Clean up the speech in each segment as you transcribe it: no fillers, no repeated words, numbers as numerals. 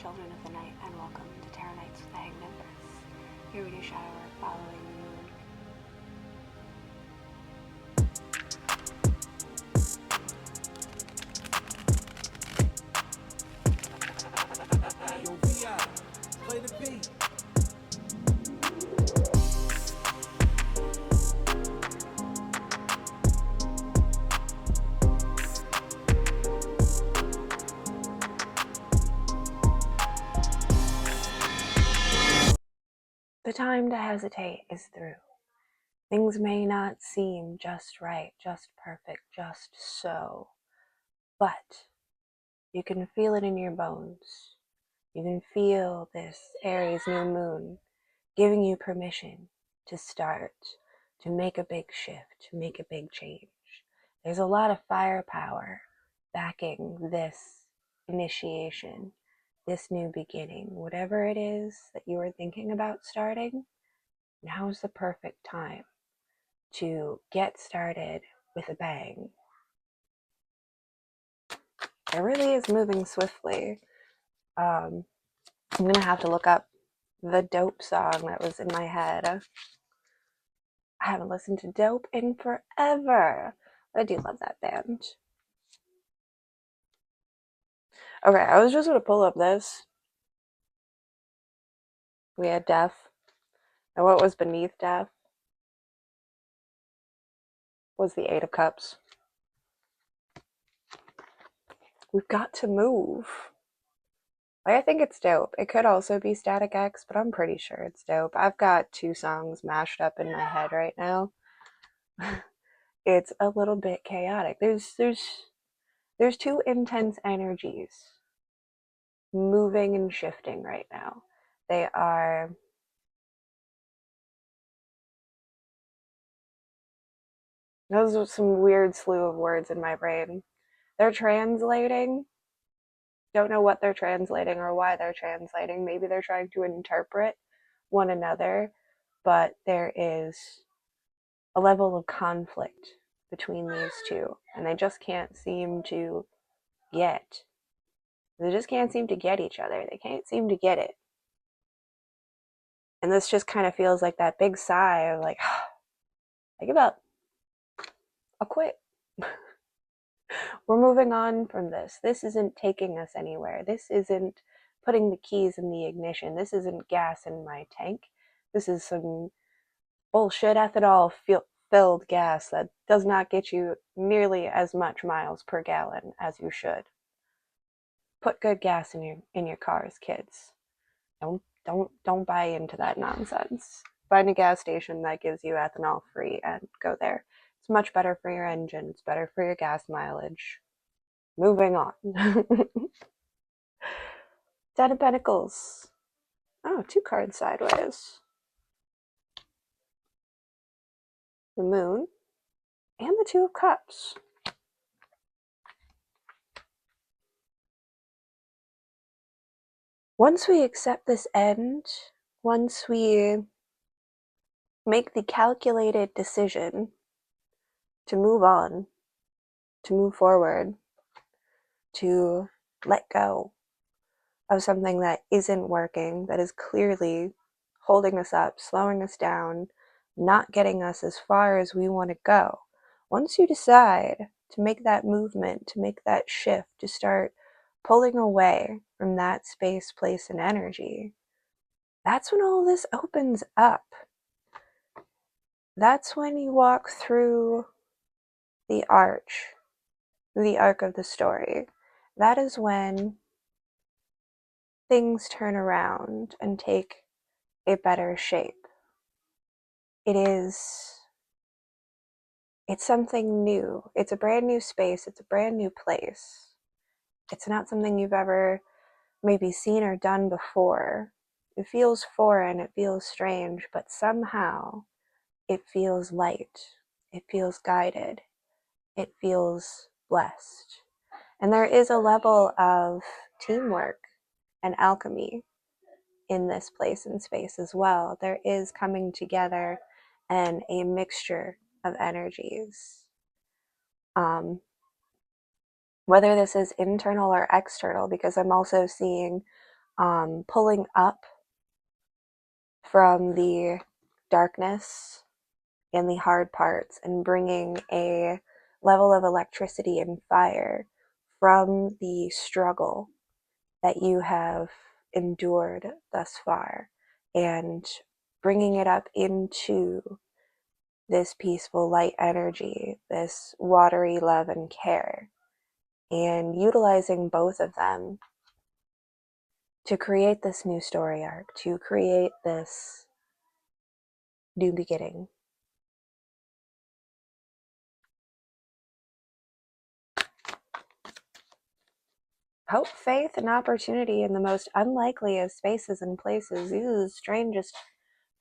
children of the night, and welcome to Tarot Nights with the Hanged Empress. Here we do shadow work following the moon. Yo, VI, play the beat. The time to hesitate is through. Things may not seem just right, just perfect, just so, but you can feel it in your bones. You can feel this Aries new moon giving you permission to start, to make a big shift, to make a big change. There's a lot of firepower backing this initiation, this new beginning. Whatever it is that you are thinking about starting, now is the perfect time to get started with a bang. It really is moving swiftly. I'm gonna have to look up the Dope song that was in my head. I haven't listened to Dope in forever. I do love that band. Okay, I was just gonna pull up this. We had Death. And what was beneath Death was the Eight of Cups. We've got to move. Like, I think it's dope. It could also be Static X, but I'm pretty sure it's dope. I've got two songs mashed up in my head right now. It's a little bit chaotic. There's two intense energies moving and shifting right now. They are those are some weird slew of words in my brain. They're translating. Don't know what they're translating or why they're translating. Maybe they're trying to interpret one another, but there is a level of conflict between these two, and they just can't seem to get. They just can't seem to get each other. They can't seem to get it. And this just kind of feels like that big sigh of like, I give up. I'll quit. We're moving on from this. This isn't taking us anywhere. This isn't putting the keys in the ignition. This isn't gas in my tank. This is some bullshit ethanol filled gas that does not get you nearly as much miles per gallon as you should. Put good gas in your cars, kids. Don't buy into that nonsense. Find a gas station that gives you ethanol free and go there. It's much better for your engine. It's better for your gas mileage. Moving on. Ten of Pentacles. Oh, two cards sideways. The Moon and the Two of Cups. Once we accept this end, once we make the calculated decision to move on, to move forward, to let go of something that isn't working, that is clearly holding us up, slowing us down, not getting us as far as we want to go. Once you decide to make that movement, to make that shift, to start pulling away from that space, place, and energy, that's when all this opens up. That's when you walk through the arc of the story. That is when things turn around and take a better shape. It's something new. It's a brand new space. It's a brand new place. It's not something you've ever maybe seen or done before. It feels foreign, it feels strange, but somehow it feels light. It feels guided. It feels blessed. And there is a level of teamwork and alchemy in this place and space as well. There is coming together and a mixture of energies. Whether this is internal or external, because I'm also seeing pulling up from the darkness and the hard parts and bringing a level of electricity and fire from the struggle that you have endured thus far and bringing it up into this peaceful light energy, this watery love and care, and utilizing both of them to create this new story arc, to create this new beginning. Hope, faith, and opportunity in the most unlikely of spaces and places. Ooh, the strangest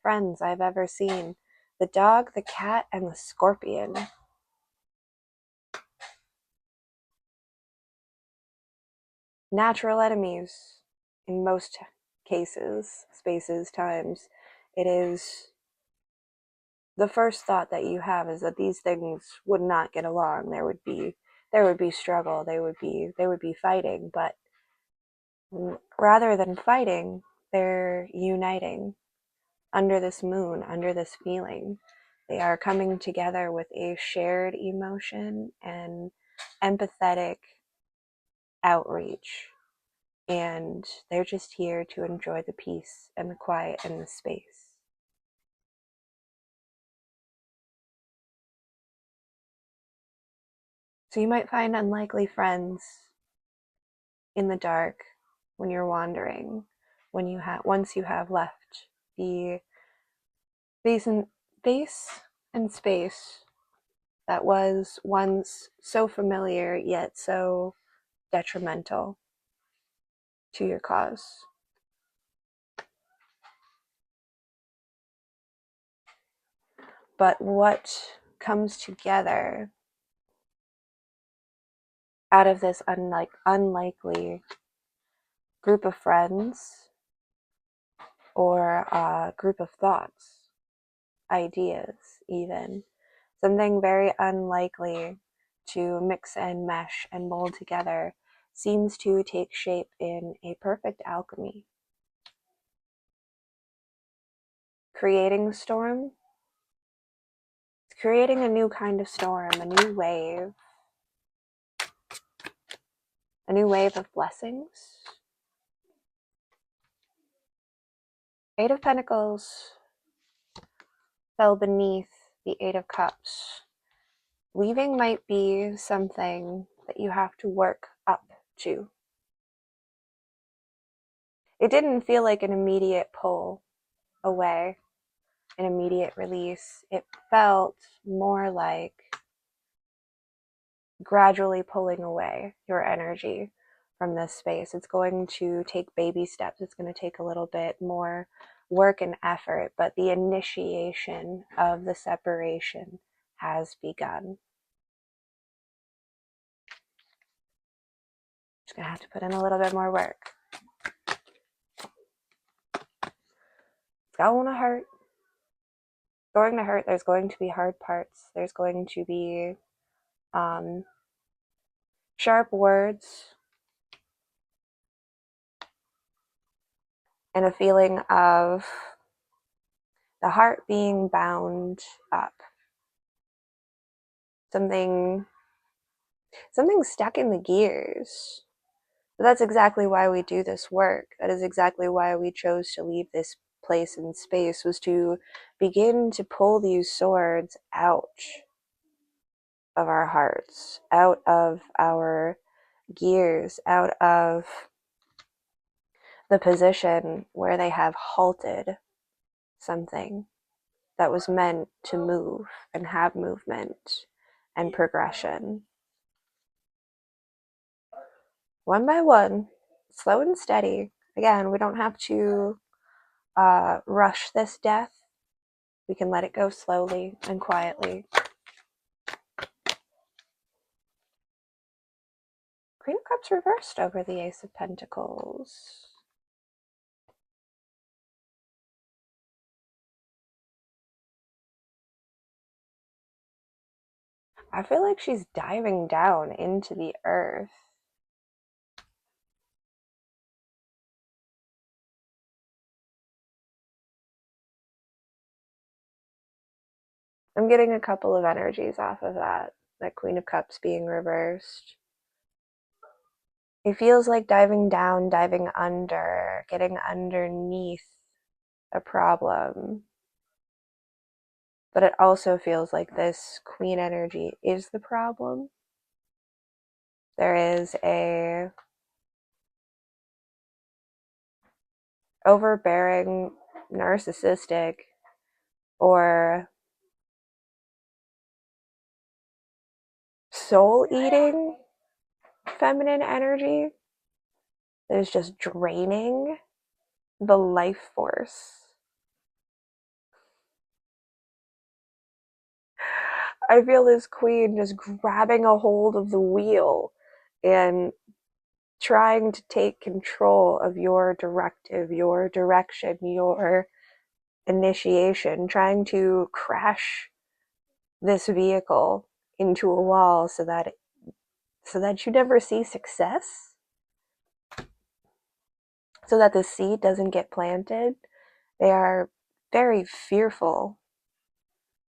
friends I've ever seen. The dog, the cat, and the scorpion. Natural enemies in most cases, spaces, times. It is the first thought that you have is that these things would not get along. There would be struggle. They would be fighting, but rather than fighting, they're uniting under this moon, under this feeling. They are coming together with a shared emotion and empathetic outreach. And they're just here to enjoy the peace and the quiet and the space. So you might find unlikely friends in the dark when you're wandering, once you have left the base and space that was once so familiar yet so detrimental to your cause. But what comes together out of this unlikely group of friends or a group of thoughts, ideas, even something very unlikely to mix and mesh and mold together, seems to take shape in a perfect alchemy. Creating a storm, creating a new kind of storm, a new wave of blessings. Eight of Pentacles fell beneath the Eight of Cups. Leaving might be something that you have to work up to. It didn't feel like an immediate pull away, an immediate release. It felt more like gradually pulling away your energy from this space. It's going to take baby steps. It's going to take a little bit more work and effort, but the initiation of the separation has begun. Just going to have to put in a little bit more work. It's going to hurt. It's going to hurt. There's going to be hard parts. There's going to be sharp words and a feeling of the heart being bound up. Something stuck in the gears. But that's exactly why we do this work. That is exactly why we chose to leave this place and space, was to begin to pull these swords out of our hearts, out of our gears, out of the position where they have halted something that was meant to move and have movement and progression. One by one, slow and steady. Again, we don't have to rush this death. We can let it go slowly and quietly. Queen of Cups reversed over the Ace of Pentacles. I feel like she's diving down into the earth. I'm getting a couple of energies off of that. That Queen of Cups being reversed. It feels like diving down, diving under, getting underneath a problem. But it also feels like this Queen energy is the problem. There is a overbearing, narcissistic, or soul-eating feminine energy that is just draining the life force. I feel this queen just grabbing a hold of the wheel and trying to take control of your directive, your direction, your initiation, trying to crash this vehicle into a wall so that you never see success, so that the seed doesn't get planted. They are very fearful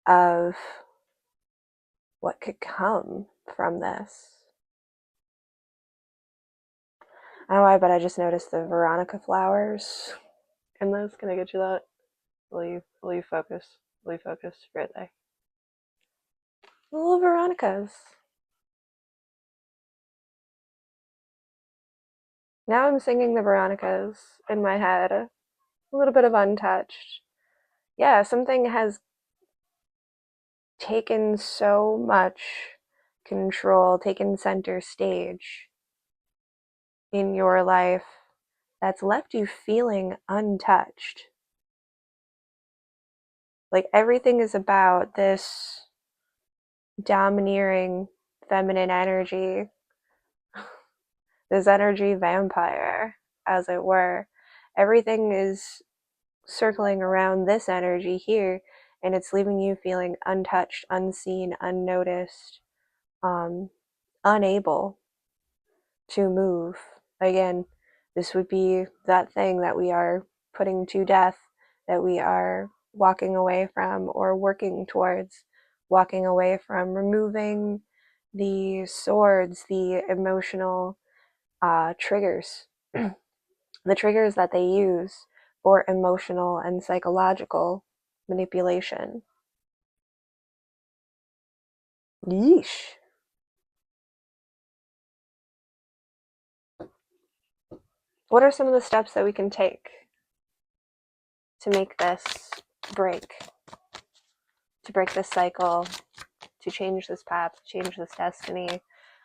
of what could come from this. I don't know why, but I just noticed the Veronica flowers in this. Can I get you that? Will you focus? Will you focus right there? Little Veronicas. Now I'm singing the Veronicas in my head. A little bit of Untouched. Yeah, something has taken so much control, taken center stage in your life that's left you feeling untouched. Like everything is about this domineering feminine energy, this energy vampire, as it were. Everything is circling around this energy here, and it's leaving you feeling untouched, unseen, unnoticed, um, unable to move. Again, this would be that thing that we are putting to death, that we are walking away from or working towards walking away from, removing the swords, the emotional triggers, the triggers that they use for emotional and psychological manipulation. Yeesh. What are some of the steps that we can take to make this break, to break this cycle, to change this path, to change this destiny?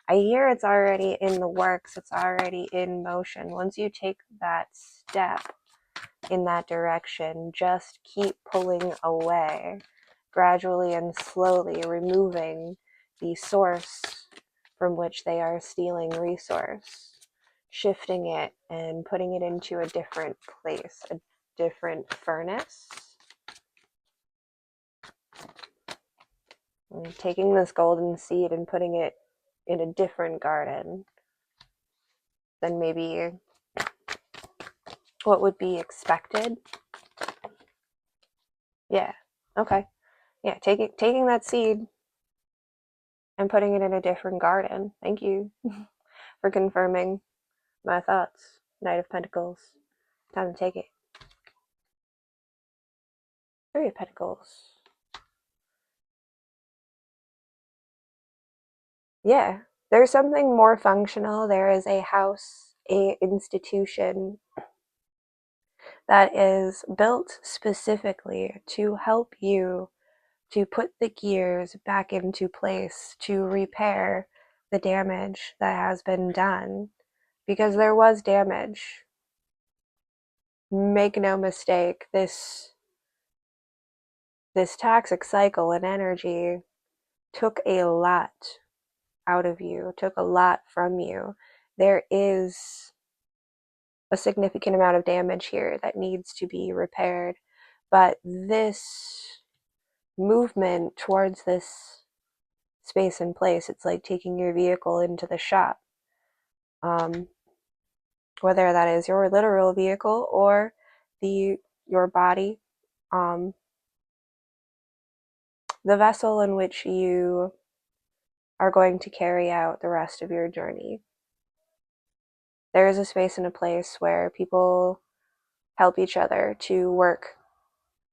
I hear it's already in the works, it's already in motion. Once you take that step in that direction, just keep pulling away, gradually and slowly removing the source from which they are stealing resource, shifting it and putting it into a different place, a different furnace. And taking this golden seed and putting it in a different garden than maybe what would be expected. Yeah. Okay. Yeah, taking that seed and putting it in a different garden. Thank you for confirming my thoughts. Knight of Pentacles. Time to take it. Three of Pentacles. Yeah, there's something more functional. There is a house, a institution that is built specifically to help you to put the gears back into place, to repair the damage that has been done, because there was damage. Make no mistake, this toxic cycle and energy took a lot out of you, took a lot from you. There is a significant amount of damage here that needs to be repaired, but this movement towards this space and place, it's like taking your vehicle into the shop, um, whether that is your literal vehicle or your body, the vessel in which you are going to carry out the rest of your journey. There is a space and a place where people help each other to work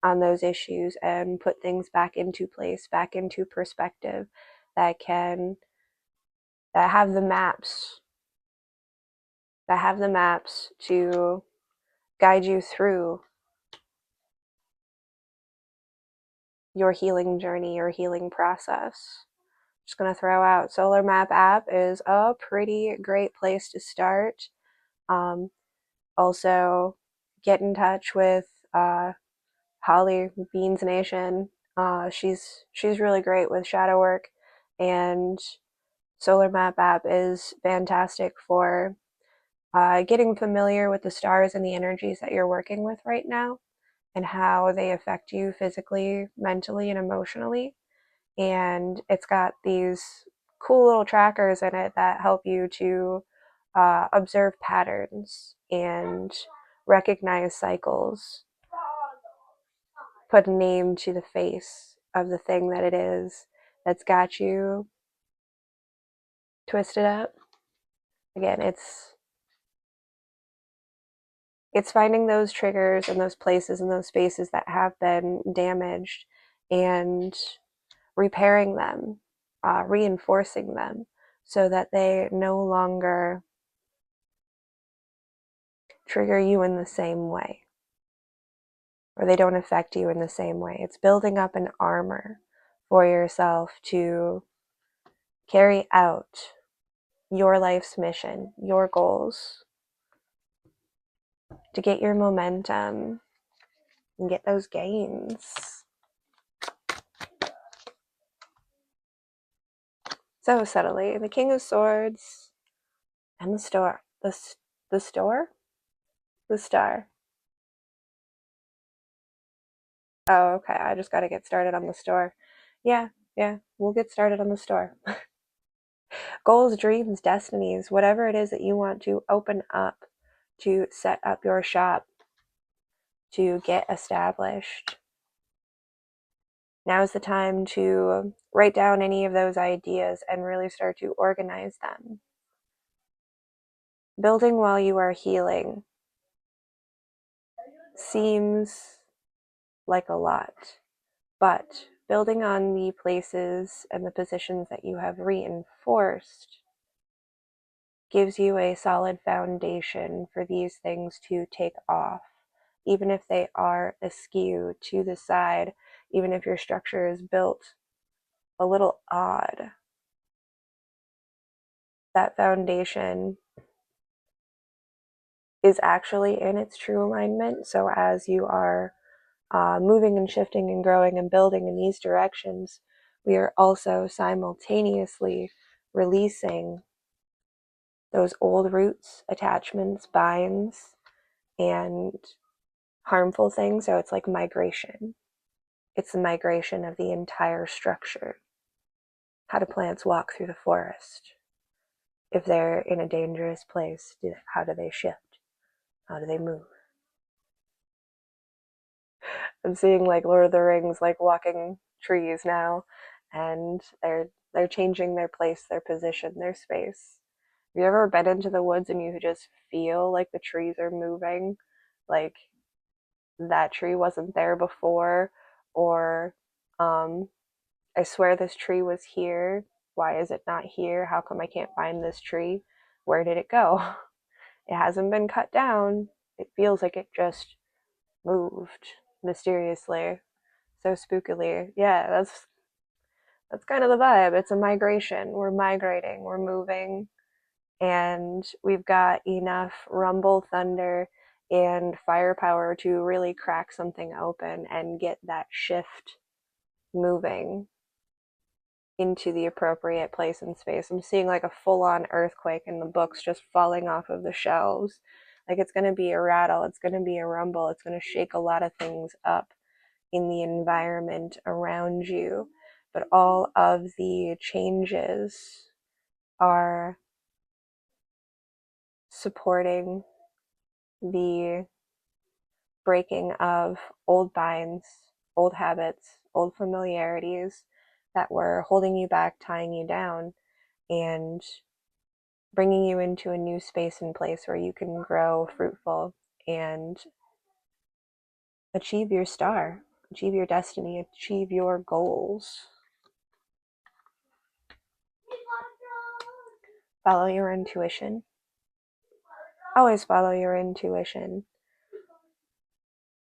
on those issues and put things back into place, back into perspective, that can that have the maps to guide you through your healing journey, your healing process. Just going to throw out Solar Map app is a pretty great place to start. Also, get in touch with Holly Beans Nation. She's really great with shadow work, and Solar Map app is fantastic for getting familiar with the stars and the energies that you're working with right now and how they affect you physically, mentally, and emotionally. And it's got these cool little trackers in it that help you to observe patterns and recognize cycles, put a name to the face of the thing that it is that's got you twisted up. Again, it's finding those triggers and those places and those spaces that have been damaged and repairing them, reinforcing them so that they no longer trigger you in the same way or they don't affect you in the same way. It's building up an armor for yourself to carry out your life's mission, your goals, to get your momentum and get those gains. So subtly, the King of Swords and the store, the store, the star. Oh, okay. I just got to get started on the store. Yeah, we'll get started on the store. Goals, dreams, destinies, whatever it is that you want to open up, to set up your shop, to get established. Now is the time to write down any of those ideas and really start to organize them. Building while you are healing seems like a lot, but building on the places and the positions that you have reinforced gives you a solid foundation for these things to take off, even if they are askew to the side, even if your structure is built a little odd. That foundation is actually in its true alignment. So as you are moving and shifting and growing and building in these directions, we are also simultaneously releasing those old roots, attachments, binds, and harmful things. So it's like migration. It's the migration of the entire structure. How do plants walk through the forest? If they're in a dangerous place, how do they shift? How do they move? I'm seeing like Lord of the Rings, like walking trees now, and they're changing their place, their position, their space. Have you ever been into the woods and you just feel like the trees are moving, like that tree wasn't there before, or I swear this tree was here. Why is it not here? How come I can't find this tree? Where did it go? It hasn't been cut down. It feels like it just moved mysteriously, so spookily. Yeah, that's kind of the vibe. It's a migration. We're migrating, we're moving, and we've got enough rumble, thunder, and firepower to really crack something open and get that shift moving into the appropriate place and space. I'm seeing like a full-on earthquake and the books just falling off of the shelves. Like it's going to be a rattle, it's going to be a rumble, it's going to shake a lot of things up in the environment around you. But all of the changes are supporting the breaking of old binds, old habits, old familiarities that were holding you back, tying you down, and bringing you into a new space and place where you can grow fruitful and achieve your star, achieve your destiny, achieve your goals. Follow your intuition. Always follow your intuition.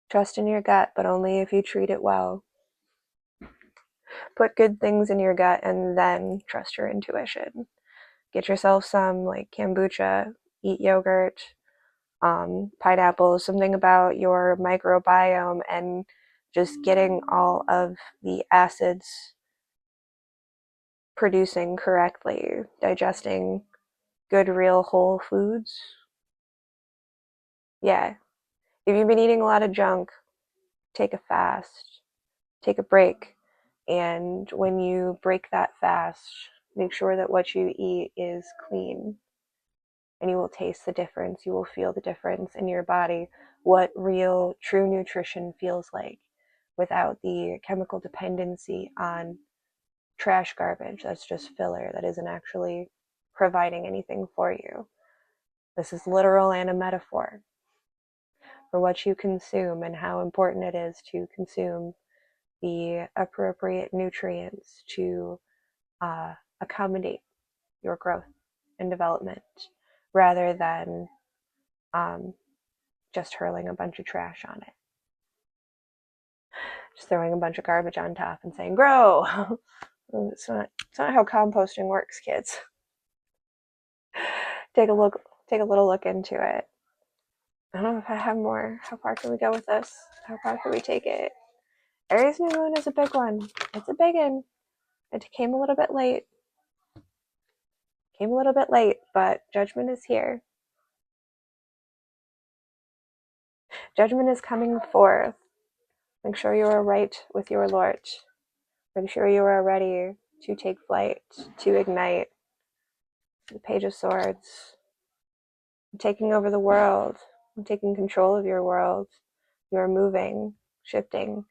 Trust in your gut, but only if you treat it well. Put good things in your gut and then trust your intuition. Get yourself some like kombucha, eat yogurt, pineapple, something about your microbiome and just getting all of the acids producing correctly, digesting good, real, whole foods. Yeah. If you've been eating a lot of junk, take a fast, take a break. And when you break that fast, make sure that what you eat is clean. And you will taste the difference. You will feel the difference in your body, what real, true nutrition feels like without the chemical dependency on trash garbage that's just filler, that isn't actually providing anything for you. This is literal and a metaphor for what you consume and how important it is to consume the appropriate nutrients to accommodate your growth and development rather than just hurling a bunch of trash on it. Just throwing a bunch of garbage on top and saying, grow. It's not how composting works, kids. Take a little look into it. I don't know if I have more. How far can we go with this? How far can we take it? Aries new moon is a big one. It's a big one. It came a little bit late. But judgment is here. Judgment is coming forth. Make sure you are right with your Lord. Make sure you are ready to take flight, to ignite. The Page of Swords. I'm taking over the world. I'm taking control of your world. You are moving, shifting,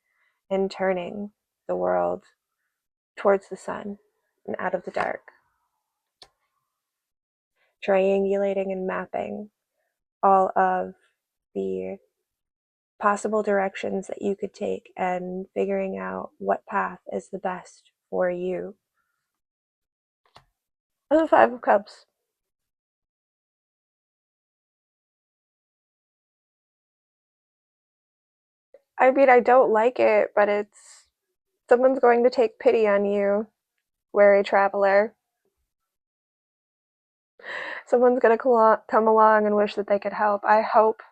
and turning the world towards the sun and out of the dark. Triangulating and mapping all of the possible directions that you could take and figuring out what path is the best for you. And the Five of Cups. I mean, I don't like it, but it's someone's going to take pity on you, wary traveler. Someone's going to come along and wish that they could help. I hope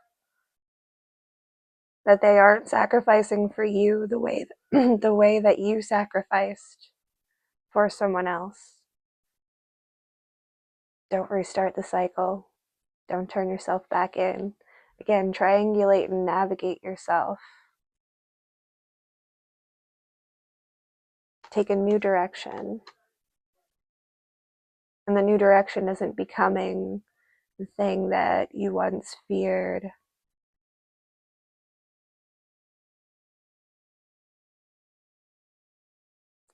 that they aren't sacrificing for you the way the way that you sacrificed for someone else. Don't restart the cycle. Don't turn yourself back in. Again, triangulate and navigate yourself. Take a new direction. And the new direction isn't becoming the thing that you once feared.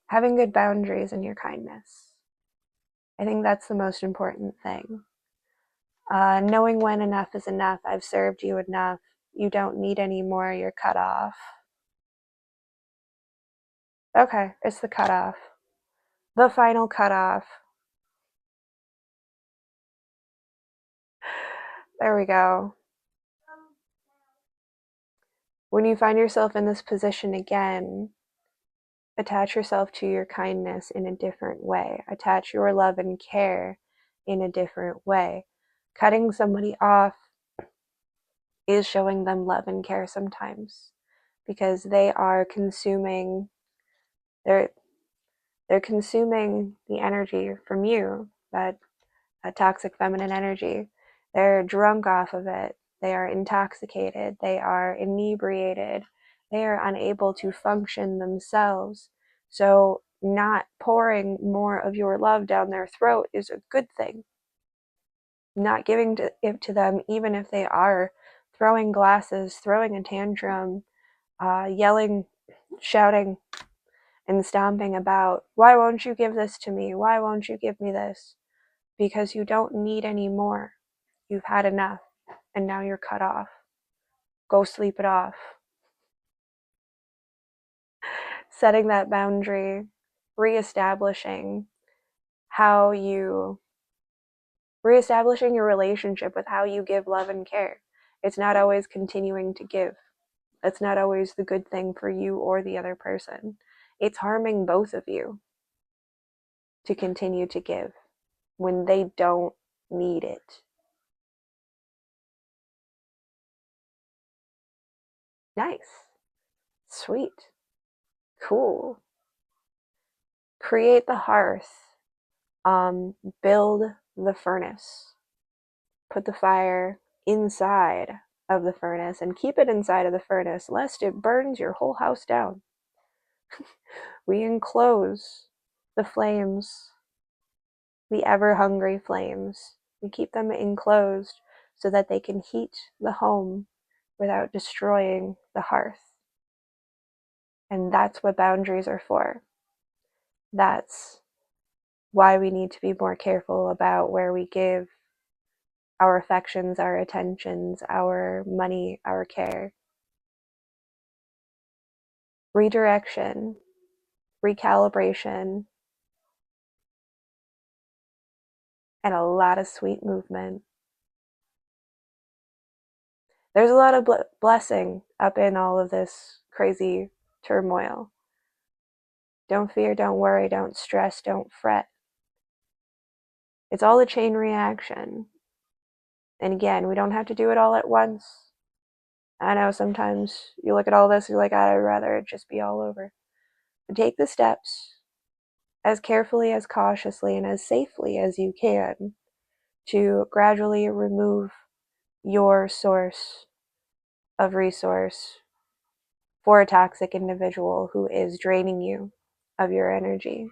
Having good boundaries in your kindness. I think that's the most important thing. Knowing when enough is enough. I've served you enough. You don't need any more. You're cut off. Okay, it's the cutoff. The final cutoff. There we go. When you find yourself in this position again, attach yourself to your kindness in a different way. Attach your love and care in a different way. Cutting somebody off is showing them love and care sometimes because they are consuming they're consuming the energy from you, that toxic feminine energy. They're drunk off of it. They are intoxicated. They are inebriated. They are unable to function themselves. So not pouring more of your love down their throat is a good thing. Not giving it to them, even if they are throwing glasses, throwing a tantrum, yelling, shouting, and stomping about, why won't you give this to me? Why won't you give me this? Because you don't need any more. You've had enough, and now you're cut off. Go sleep it off. Setting that boundary, reestablishing your relationship with how you give love and care. It's not always continuing to give. It's not always the good thing for you or the other person. It's harming both of you to continue to give when they don't need it. Nice. Sweet. Cool. Create the hearth. Build the furnace. Put the fire inside of the furnace and keep it inside of the furnace lest it burns your whole house down. We enclose the flames, the ever hungry flames. We keep them enclosed so that they can heat the home without destroying the hearth. And that's what boundaries are for. That's why we need to be more careful about where we give our affections, our attentions, our money, our care. Redirection, recalibration, and a lot of sweet movement. There's a lot of blessing up in all of this crazy turmoil. Don't fear, don't worry, don't stress, don't fret. It's all a chain reaction. And again, we don't have to do it all at once. I know sometimes you look at all this, you're like, I'd rather it just be all over. But take the steps as carefully, as cautiously, and as safely as you can to gradually remove your source of resource for a toxic individual who is draining you of your energy.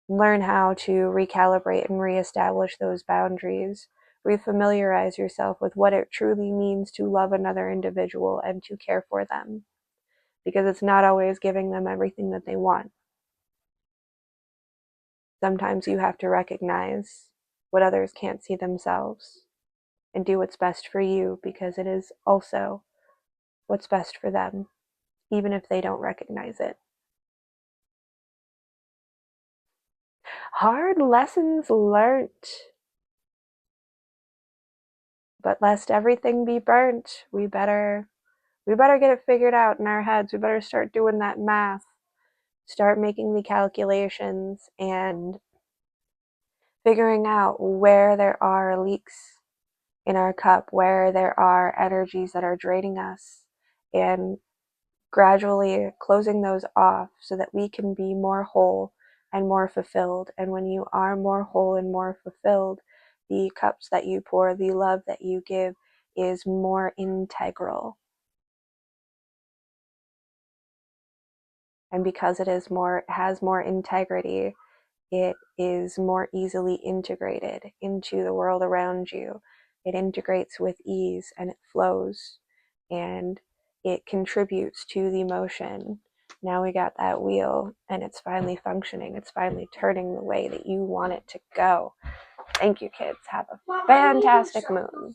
Learn how to recalibrate and reestablish those boundaries. Refamiliarize yourself with what it truly means to love another individual and to care for them. Because it's not always giving them everything that they want. Sometimes you have to recognize what others can't see themselves and do what's best for you, because it is also what's best for them, even if they don't recognize it. Hard lessons learned. But lest everything be burnt, we better get it figured out in our heads. We better start doing that math, start making the calculations, and figuring out where there are leaks in our cup, where there are energies that are draining us, and gradually closing those off so that we can be more whole and more fulfilled. And when you are more whole and more fulfilled, the cups that you pour, the love that you give is more integral. And because it has more integrity, it is more easily integrated into the world around you. It integrates with ease and it flows and it contributes to the motion. Now we got that wheel and it's finally functioning. It's finally turning the way that you want it to go. Thank you, kids. Have a fantastic moon.